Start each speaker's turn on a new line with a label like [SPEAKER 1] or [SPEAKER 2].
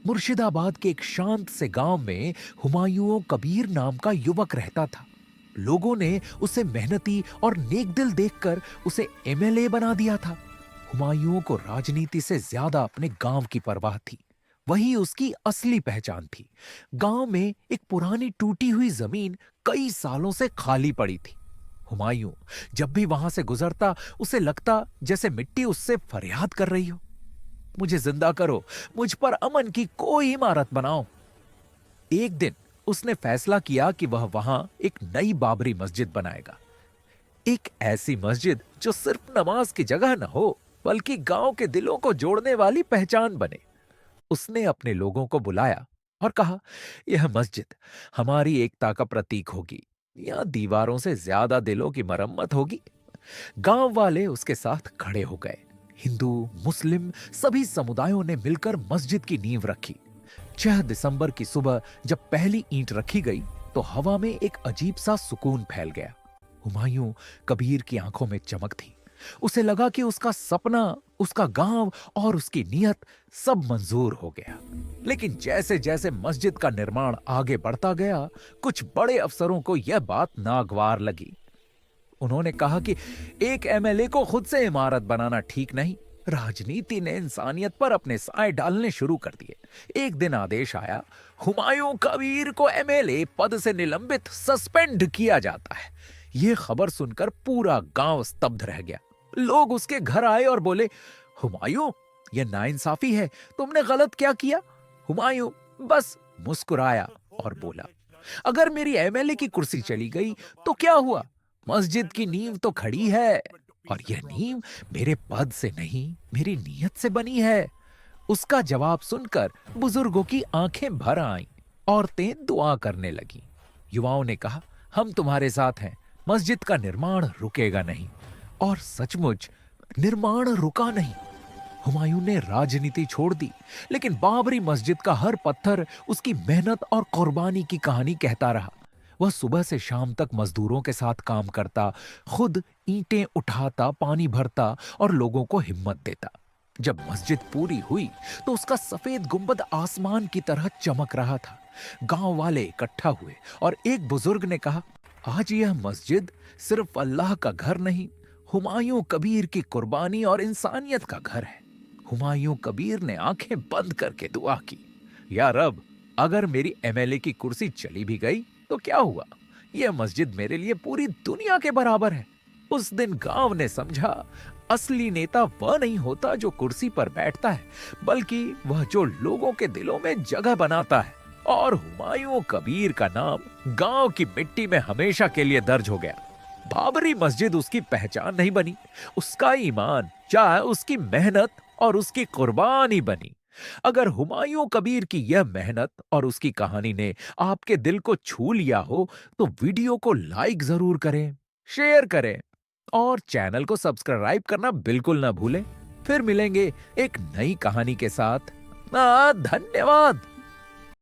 [SPEAKER 1] मुर्शिदाबाद के एक शांत से गांव में हुमायूं कबीर नाम का युवक रहता था। लोगों ने उसे मेहनती और नेक दिल देखकर उसे एमएलए बना दिया था। हुमायूं को राजनीति से ज्यादा अपने गांव की परवाह थी। वही उसकी असली पहचान थी। गांव में एक पुरानी टूटी हुई जमीन कई सालों से खाली पड़ी थी। हुमायूं जब भी वहां से गुजरता उसे लगता जैसे मिट्टी उससे फरियाद कर रही हो, मुझे जिंदा करो, मुझ पर अमन की कोई इमारत बनाओ। एक दिन उसने फैसला किया कि वह वहां एक नई बाबरी मस्जिद बनाएगा। एक ऐसी मस्जिद जो सिर्फ नमाज की जगह न हो बल्कि गांव के दिलों को जोड़ने वाली पहचान बने। उसने अपने लोगों को बुलाया और कहा, यह मस्जिद हमारी एकता का प्रतीक होगी। यहां दीवारों से ज्यादा दिलों की मरम्मत होगी। गांव वाले उसके साथ खड़े हो गए। हिंदू, मुस्लिम सभी समुदायों ने मिलकर मस्जिद की नींव रखी। 6 दिसंबर की सुबह जब पहली ईंट रखी गई तो हवा में एक अजीब सा सुकून फैल गया। हुमायूं कबीर की आंखों में चमक थी। उसे लगा कि उसका सपना, उसका गांव और उसकी नियत सब मंजूर हो गया। लेकिन जैसे जैसे मस्जिद का निर्माण आगे बढ़ता गया, कुछ बड़े अफसरों को यह बात नागवार लगी। उन्होंने कहा कि एक एमएलए को खुद से इमारत बनाना ठीक नहीं। राजनीति ने इंसानियत पर अपने साए डालने शुरू कर दिए। एक दिन आदेश आया, हुमायूं कबीर को एमएलए पद से निलंबित, सस्पेंड किया जाता है। यह खबर सुनकर पूरा गांव स्तब्ध रह गया। लोग उसके घर आए और बोले, हुमायूं, यह नाइंसाफी है, तुमने गलत क्या किया? हुमायूं बस मुस्कुराया और बोला, अगर मेरी एमएलए की कुर्सी चली गई तो क्या हुआ? मस्जिद की नींव तो खड़ी है, और यह नींव मेरे पद से नहीं, मेरी नीयत से बनी है। उसका जवाब सुनकर बुजुर्गों की आंखें भर आईं। औरतें दुआ करने लगीं। युवाओं ने कहा, हम तुम्हारे साथ हैं, मस्जिद का निर्माण रुकेगा नहीं। और सचमुच निर्माण रुका नहीं। हुमायूं ने राजनीति छोड़ दी, लेकिन बाबरी मस्जिद का हर पत्थर उसकी मेहनत और कुर्बानी की कहानी कहता रहा। वह सुबह से शाम तक मजदूरों के साथ काम करता, खुद ईंटें उठाता, पानी भरता और लोगों को हिम्मत देता। जब मस्जिद पूरी हुई तो उसका सफेद गुंबद आसमान की तरह चमक रहा था। गांव वाले इकट्ठा हुए और एक बुजुर्ग ने कहा, आज यह मस्जिद सिर्फ अल्लाह का घर नहीं, हुमायूं कबीर की कुर्बानी और इंसानियत का घर है। हुमायूं कबीर ने आंखें बंद करके दुआ की, या रब, अगर मेरी एमएलए की कुर्सी चली भी गई तो क्या हुआ? यह मस्जिद मेरे लिए पूरी दुनिया के बराबर है। उस दिन गांव ने समझा, असली नेता वह नहीं होता जो कुर्सी पर बैठता है, बल्कि वह जो लोगों के दिलों में जगह बनाता है। और हुमायूं कबीर का नाम गांव की मिट्टी में हमेशा के लिए दर्ज हो गया। बाबरी मस्जिद उसकी पहचान नहीं बनी, उसका ईमान, चाहे उसकी मेहनत और उसकी कुर्बानी बनी। अगर हुमायूं कबीर की यह मेहनत और उसकी कहानी ने आपके दिल को छू लिया हो तो वीडियो को लाइक जरूर करें, शेयर करें और चैनल को सब्सक्राइब करना बिल्कुल ना भूलें। फिर मिलेंगे एक नई कहानी के साथ। धन्यवाद।